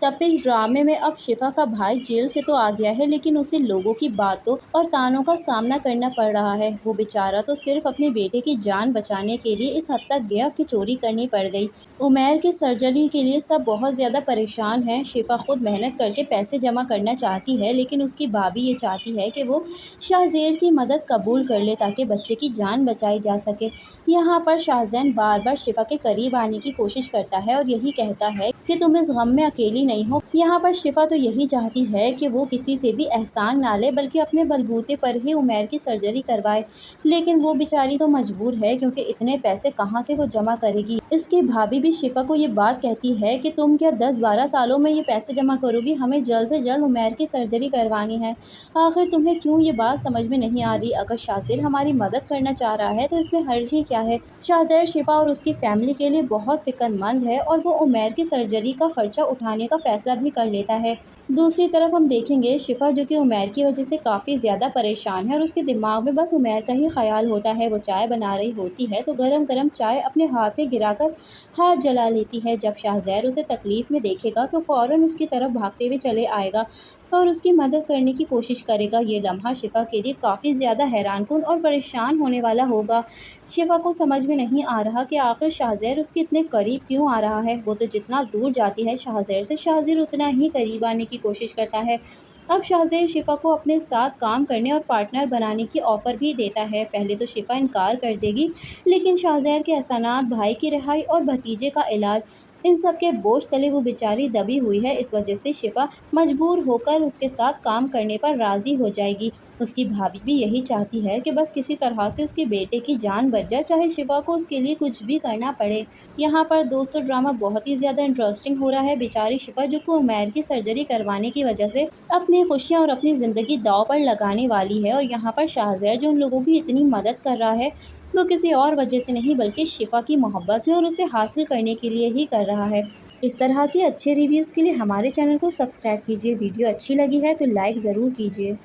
तब इस ड्रामे में अब शिफा का भाई जेल से तो आ गया है, लेकिन उसे लोगों की बातों और तानों का सामना करना पड़ रहा है। वो बेचारा तो सिर्फ अपने बेटे की जान बचाने के लिए इस हद तक गया कि चोरी करनी पड़ गई। उमैर की सर्जरी के लिए सब बहुत ज़्यादा परेशान हैं। शिफा खुद मेहनत करके पैसे जमा करना चाहती है, लेकिन उसकी भाभी ये चाहती है कि वो शाहजेर की मदद कबूल कर ले ताकि बच्चे की जान बचाई जा सके। यहाँ पर शाहजैन बार बार शिफा के करीब आने की कोशिश करता है और यही कहता है कि तुम इस गम में अकेली नहीं हो। यहाँ पर शिफा तो यही चाहती है कि वो किसी से भी एहसान ना ले, बल्कि अपने बलबूते पर ही उमैर की सर्जरी करवाए। लेकिन वो बेचारी तो मजबूर है, क्योंकि इतने पैसे कहाँ से वो जमा करेगी। इसकी भाभी भी शिफा को ये बात कहती है कि तुम क्या 10-12 सालों में ये पैसे जमा करोगी, हमें जल्द से जल्द उमैर की सर्जरी करवानी है। आखिर तुम्हें क्यों ये बात समझ में नहीं आ रही? अगर शासिर हमारी मदद करना चाह रहा है तो इसमें हर्ज ही क्या है। शाहजेर शिफा और उसकी फैमिली के लिए बहुत फिक्रमंद है और वो उमैर की सर्जरी का खर्चा उठाने का फैसला भी कर लेता है। दूसरी तरफ हम देखेंगे शिफा, जो कि उमैर की वजह से काफ़ी ज़्यादा परेशान है और उसके दिमाग में बस उमैर का ही ख्याल होता है। वो चाय बना रही होती है तो गरम गरम चाय अपने हाथ में गिराकर हाथ जला लेती है। जब शाहजेर उसे तकलीफ़ में देखेगा तो फ़ौरन उसकी तरफ भागते हुए चले आएगा और उसकी मदद करने की कोशिश करेगा। ये लम्हा शिफा के लिए काफ़ी ज़्यादा हैरानकुन और परेशान होने वाला होगा। शिफा को समझ में नहीं आ रहा कि आखिर शाहजेर उसके इतने करीब क्यों आ रहा है। वो तो जितना दूर जाती है शाहजेर से, शाहजेर उतना ही करीब आने की कोशिश करता है। अब शाहजेर शिफा को अपने साथ काम करने और पार्टनर बनाने की ऑफ़र भी देता है। पहले तो शिफा इनकार कर देगी, लेकिन शाहजेर के एहसानात, भाई की रिहाई और भतीजे का इलाज, इन सब के बोझ तले वो बेचारी दबी हुई है। इस वजह से शिफा मजबूर होकर उसके साथ काम करने पर राज़ी हो जाएगी। उसकी भाभी भी यही चाहती है कि बस किसी तरह से उसके बेटे की जान बच जाए, चाहे शिफा को उसके लिए कुछ भी करना पड़े। यहाँ पर दोस्तों ड्रामा बहुत ही ज़्यादा इंटरेस्टिंग हो रहा है। बेचारी शिफा, जो कि उमैर की सर्जरी करवाने की वजह से अपनी खुशियाँ और अपनी ज़िंदगी दांव पर लगाने वाली है, और यहाँ पर शाहजेर, जो उन लोगों की इतनी मदद कर रहा है, वो किसी और वजह से नहीं बल्कि शिफा की मोहब्बत है और उसे हासिल करने के लिए ही कर रहा है। इस तरह के अच्छे रिव्यूज़ के लिए हमारे चैनल को सब्सक्राइब कीजिए। वीडियो अच्छी लगी है तो लाइक ज़रूर कीजिए।